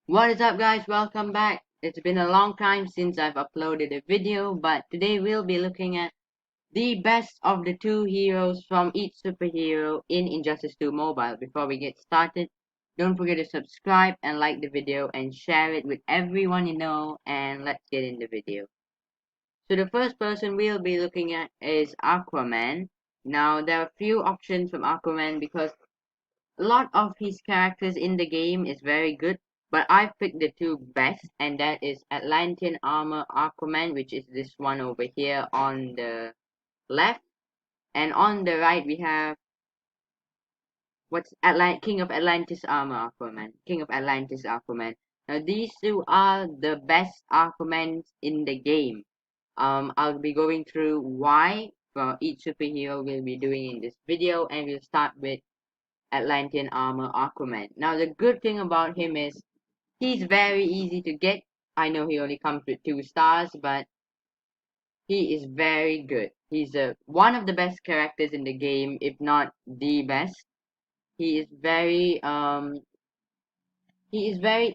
What is up, guys? Welcome back. It's been a long time since I've uploaded a video, but today we'll be looking at the best of the two heroes from each superhero in Injustice 2 Mobile. Before we get started, don't forget to subscribe and like the video and share it with everyone you know, and let's get in the video. So the first person we'll be looking at is Aquaman. Now there are a few options from Aquaman because a lot of his characters in the game is very good, but I've picked the two best, and that is Atlantean Armor Aquaman, which is this one over here on the left, and on the right we have King of Atlantis Armor Aquaman. King of Atlantis Aquaman. Now these two are the best Aquamans in the game. I'll be going through why for each superhero we'll be doing in this video, and we'll start with Atlantean Armor Aquaman. Now the good thing about him is he's very easy to get. I know he only comes with 2 stars, but he is very good. He's one of the best characters in the game, if not the best. He is very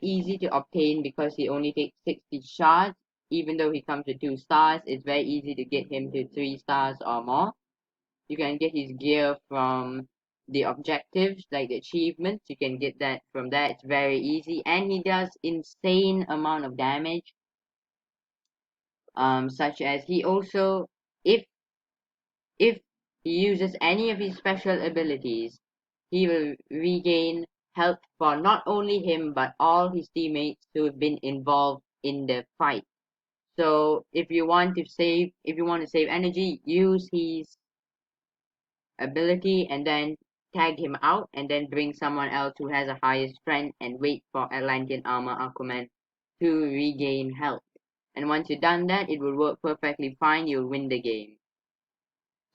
easy to obtain because he only takes 60 shards. Even though he comes with 2 stars, it's very easy to get him to 3 stars or more. You can get his gear from the objectives, like the achievements. You can get that from there. It's very easy, and he does insane amount of damage. Such as he also, if if he uses any of his special abilities, he will regain health for not only him but all his teammates who have been involved in the fight. So if you want to save energy, use his ability and then tag him out and then bring someone else who has a higher strength and wait for Atlantean Armor Aquaman to regain health. And once you've done that, it will work perfectly fine. You'll win the game.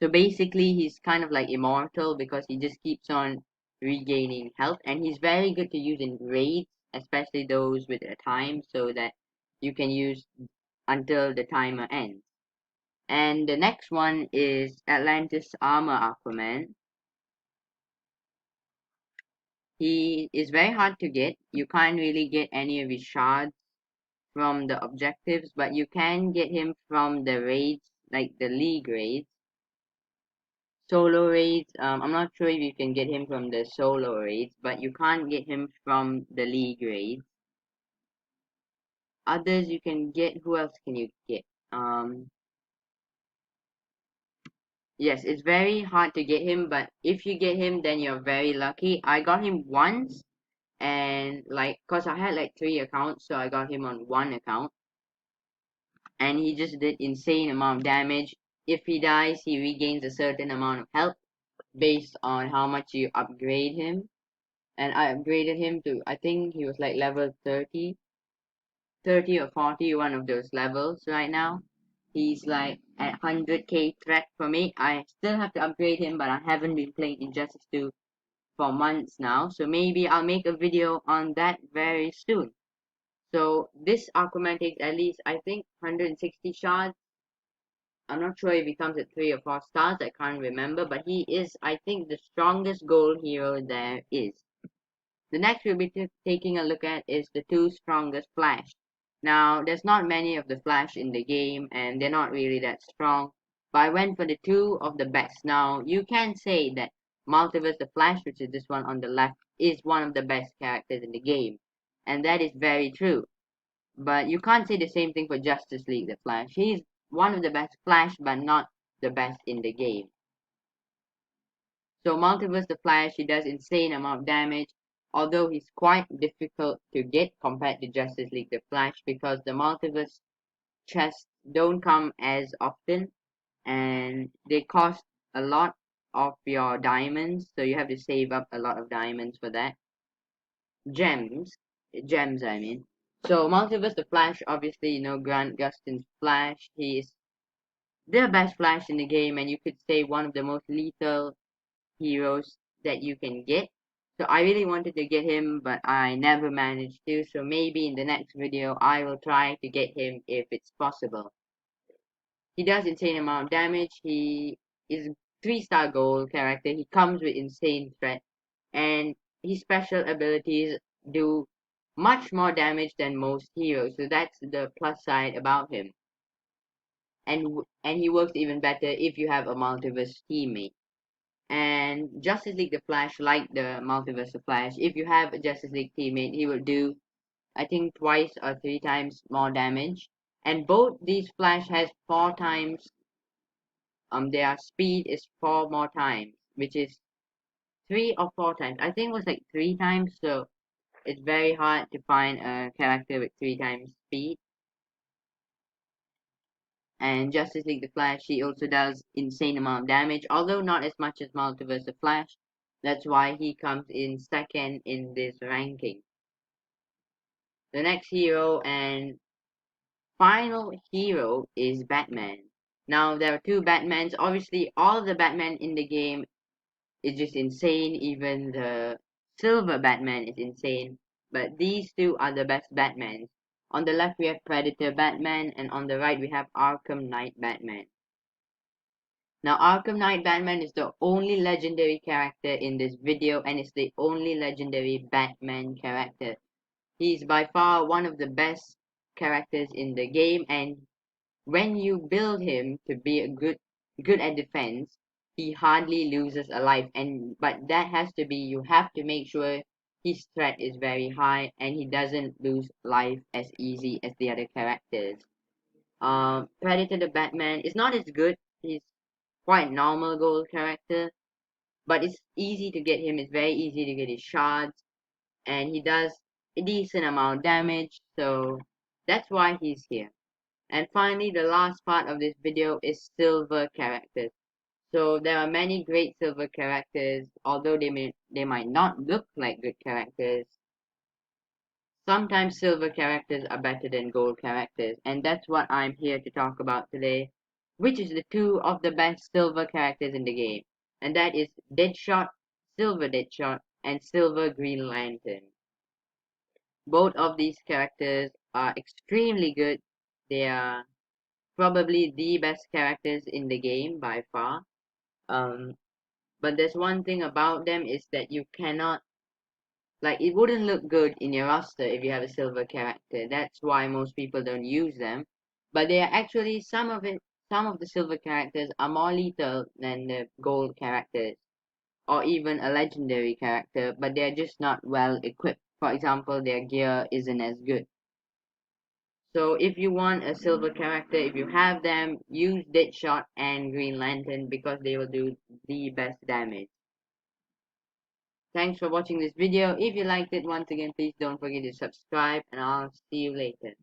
So basically, he's kind of like immortal because he just keeps on regaining health, and he's very good to use in raids, especially those with a time, so that you can use until the timer ends. And the next one is Atlantis Armor Aquaman. He is very hard to get. You can't really get any of his shards from the objectives, but you can get him from the raids, like the league raids. Solo raids, I'm not sure if you can get him from the solo raids, but you can't get him from the league raids. Others you can get, who else can you get? Yes, it's very hard to get him, but if you get him, then you're very lucky. I got him once, and like, cause I had like 3 accounts, so I got him on 1 account, and he just did insane amount of damage. If he dies, he regains a certain amount of health based on how much you upgrade him. And I upgraded him to, I think he was like level 30 or 40, one of those levels right now. He's like at 100k threat for me. I still have to upgrade him, but I haven't been playing Injustice 2 for months now, so maybe I'll make a video on that very soon. So this Aquaman takes at least, I think, 160 shards. I'm not sure if he comes at 3 or 4 stars, I can't remember, but he is, I think, the strongest gold hero there is. The next we'll be taking a look at is the 2 strongest Flash. Now, there's not many of the Flash in the game, and they're not really that strong, but I went for the 2 of the best. Now, you can say that Multiverse the Flash, which is this one on the left, is one of the best characters in the game, and that is very true. But you can't say the same thing for Justice League the Flash. He's one of the best Flash, but not the best in the game. So Multiverse the Flash, he does insane amount of damage, although he's quite difficult to get compared to Justice League the Flash because the Multiverse chests don't come as often and they cost a lot of your diamonds, so you have to save up a lot of diamonds for that. Gems, gems I mean. So Multiverse the Flash, obviously, Grant Gustin's Flash, he is the best Flash in the game, and you could say one of the most lethal heroes that you can get. So I really wanted to get him, but I never managed to. So maybe in the next video, I will try to get him if it's possible. He does insane amount of damage. He is 3-star gold character. He comes with insane threat, and his special abilities do much more damage than most heroes. So that's the plus side about him. And he works even better if you have a multiverse teammate. And Justice League the Flash, like the multiverse of Flash, if you have a Justice League teammate, he will do, I think, twice or three times more damage. And both these Flash has four times, their speed is four more times, which is three or four times. I think it was like three times, so it's very hard to find a character with three times speed. And Justice League the Flash, he also does insane amount of damage, although not as much as Multiverse of Flash. That's why he comes in second in this ranking. The next hero and final hero is Batman. Now there are two Batmans. Obviously, all the Batman in the game is just insane. Even the Silver Batman is insane. But these two are the best Batmans. On the left we have Predator Batman, and on the right we have Arkham Knight Batman. Now, Arkham Knight Batman is the only legendary character in this video, and it's the only legendary Batman character. He's by far one of the best characters in the game, and when you build him to be a good at defense, he hardly loses a life. But that has to be, you have to make sure his threat is very high and he doesn't lose life as easy as the other characters. Predator the Batman is not as good. He's quite normal gold character, but it's easy to get him. It's very easy to get his shards, and he does a decent amount of damage, so that's why he's here. And finally, the last part of this video is silver characters. So there are many great silver characters, although they might not look like good characters. Sometimes silver characters are better than gold characters, and that's what I'm here to talk about today, which is the two of the best silver characters in the game, and that is Deadshot, Silver Deadshot, and Silver Green Lantern. Both of these characters are extremely good. They are probably the best characters in the game by far. Um, but there's one thing about them is that you cannot, like, it wouldn't look good in your roster if you have a silver character. That's why most people don't use them. But they are actually some of the silver characters are more lethal than the gold characters, or even a legendary character, but they're just not well equipped. For example, their gear isn't as good. So if you want a silver character, if you have them, use Deadshot and Green Lantern because they will do the best damage. Thanks for watching this video. If you liked it, once again, please don't forget to subscribe, and I'll see you later.